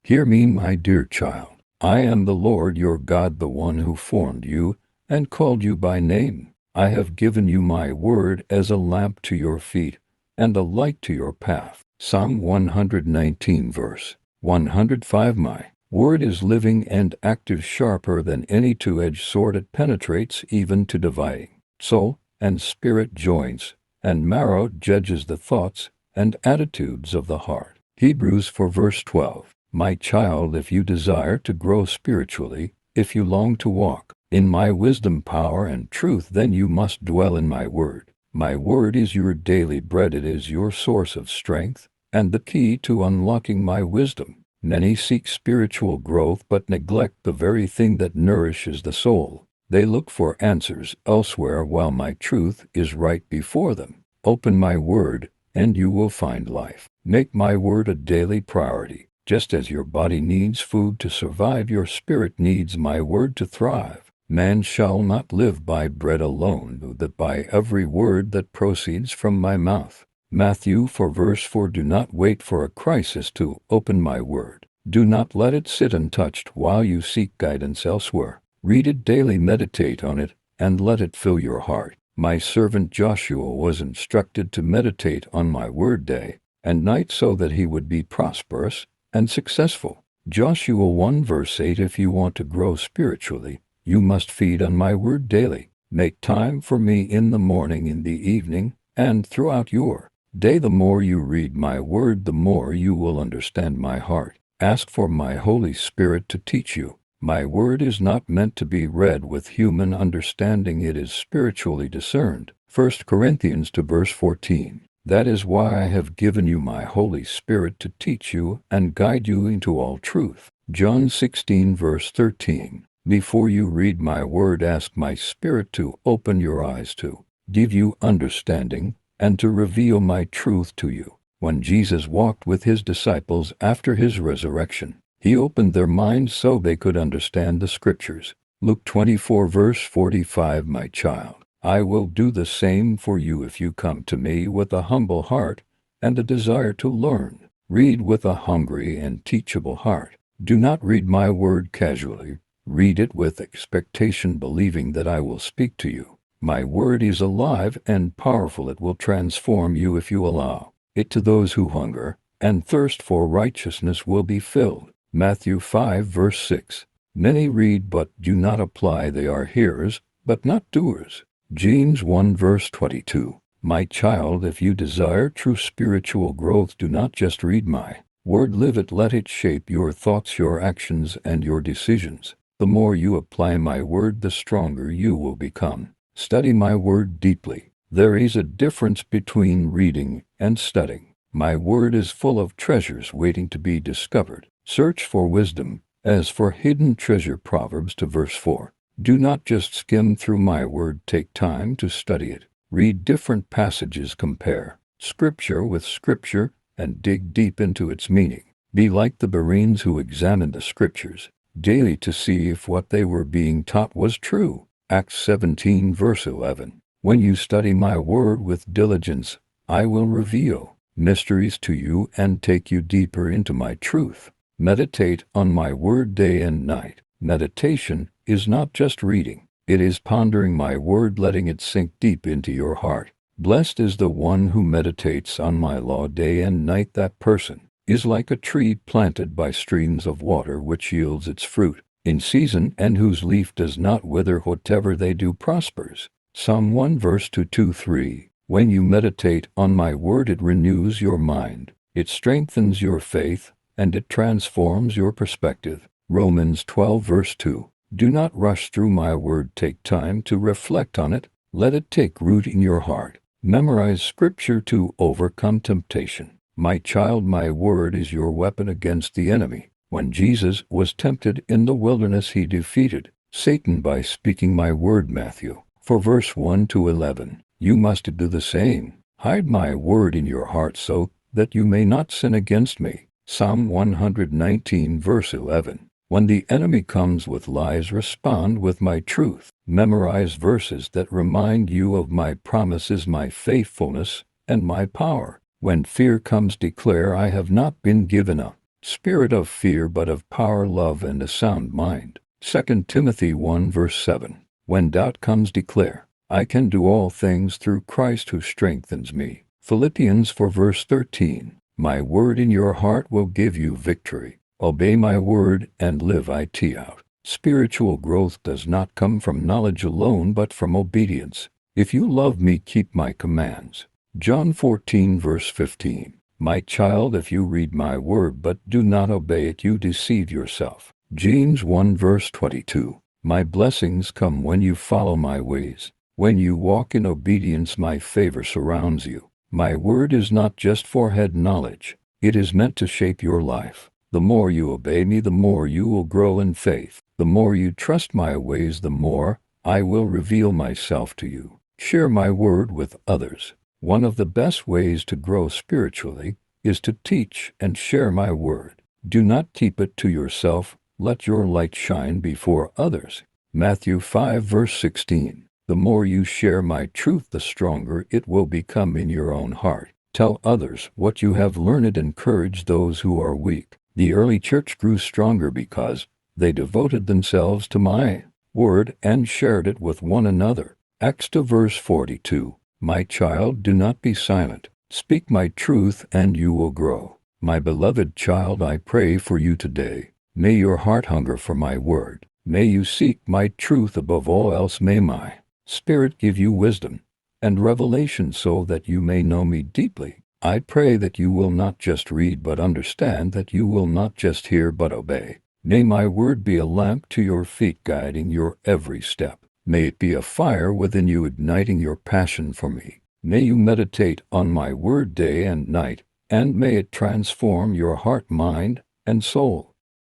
Hear me, my dear child. I am the Lord your God, the one who formed you and called you by name. I have given you my word as a lamp to your feet and a light to your path. Psalm 119 verse 105. My word is living and active, sharper than any two-edged sword. It penetrates even to dividing soul and spirit, joints and marrow, judges the thoughts and attitudes of the heart. Hebrews 4 verse 12. My child, if you desire to grow spiritually, if you long to walk in my wisdom, power, and truth, then you must dwell in my word. My word is your daily bread. It is your source of strength and the key to unlocking my wisdom. Many seek spiritual growth but neglect the very thing that nourishes the soul. They look for answers elsewhere while my truth is right before them. Open my word and you will find life. Make my word a daily priority. Just as your body needs food to survive, your spirit needs my word to thrive. Man shall not live by bread alone, but by every word that proceeds from my mouth. Matthew 4 verse 4. Do not wait for a crisis to open my word. Do not let it sit untouched while you seek guidance elsewhere. Read it daily, meditate on it, and let it fill your heart. My servant Joshua was instructed to meditate on my word day and night so that he would be prosperous and successful. Joshua 1 verse 8. If you want to grow spiritually, you must feed on my word daily. Make time for me in the morning, in the evening, and throughout your day. The more you read my word, the more you will understand my heart. Ask for my Holy Spirit to teach you. My word is not meant to be read with human understanding. It is spiritually discerned. 1 Corinthians 2 verse 14. That is why I have given you my Holy Spirit to teach you and guide you into all truth. John 16 verse 13. Before you read my word, ask my Spirit to open your eyes, to give you understanding, and to reveal my truth to you. When Jesus walked with his disciples after his resurrection, he opened their minds so they could understand the Scriptures. Luke 24 verse 45. My child, I will do the same for you if you come to me with a humble heart and a desire to learn. Read with a hungry and teachable heart. Do not read my word casually. Read it with expectation, believing that I will speak to you. My word is alive and powerful. It will transform you if you allow it. To those who hunger and thirst for righteousness will be filled. Matthew 5 verse 6. Many read but do not apply. They are hearers but not doers. James 1 verse 22. My child, if you desire true spiritual growth, do not just read my word, live it. Let it shape your thoughts, your actions, and your decisions. The more you apply my word, the stronger you will become. Study my word deeply. There is a difference between reading and studying. My word is full of treasures waiting to be discovered. Search for wisdom as for hidden treasure. Proverbs 2 verse 4. Do not just skim through my word. Take time to study it. Read different passages, compare Scripture with Scripture, and dig deep into its meaning. Be like the Bereans who examined the Scriptures daily to see if what they were being taught was true. Acts 17 verse 11. When you study my word with diligence, I will reveal mysteries to you and take you deeper into my truth. Meditate on my word day and night. Meditation is not just reading. It is pondering my word, letting it sink deep into your heart. Blessed is the one who meditates on my law day and night. That person is like a tree planted by streams of water, which yields its fruit in season and whose leaf does not wither. Whatever they do prospers. Psalm 1 verse 2-3. When you meditate on my word, it renews your mind. It strengthens your faith and it transforms your perspective. Romans 12 verse 2. Do not rush through my word. Take time to reflect on it. Let it take root in your heart. Memorize Scripture to overcome temptation. My child, my word is your weapon against the enemy. When Jesus was tempted in the wilderness, he defeated Satan by speaking my word. Matthew 4 verse 1-11. You must do the same. Hide my word in your heart so that you may not sin against me. Psalm 119 verse 11. When the enemy comes with lies, respond with my truth. Memorize verses that remind you of my promises, my faithfulness, and my power. When fear comes, declare, I have not been given up spirit of fear, but of power, love, and a sound mind. 2 Timothy 1 verse 7. When doubt comes, declare, I can do all things through Christ who strengthens me. Philippians 4 verse 13. My word in your heart will give you victory. Obey my word and live it out. Spiritual growth does not come from knowledge alone, but from obedience. If you love me, keep my commands. John 14 verse 15. My child, if you read my word but do not obey it, you deceive yourself. James 1 verse 22. My blessings come when you follow my ways. When you walk in obedience, my favor surrounds you. My word is not just for head knowledge. It is meant to shape your life. The more you obey me, the more you will grow in faith. The more you trust my ways, the more I will reveal myself to you. Share my word with others. One of the best ways to grow spiritually is to teach and share my word. Do not keep it to yourself. Let your light shine before others. Matthew 5 verse 16. The more you share my truth, the stronger it will become in your own heart. Tell others what you have learned. Encourage those who are weak. The early church grew stronger because they devoted themselves to my word and shared it with one another. Acts 2 verse 42. My child, do not be silent. Speak my truth and you will grow. My beloved child, I pray for you today. May your heart hunger for my word. May you seek my truth above all else. May my Spirit give you wisdom and revelation so that you may know me deeply. I pray that you will not just read but understand, that you will not just hear but obey. May my word be a lamp to your feet, guiding your every step. May it be a fire within you, igniting your passion for me. May you meditate on my word day and night, and may it transform your heart, mind, and soul.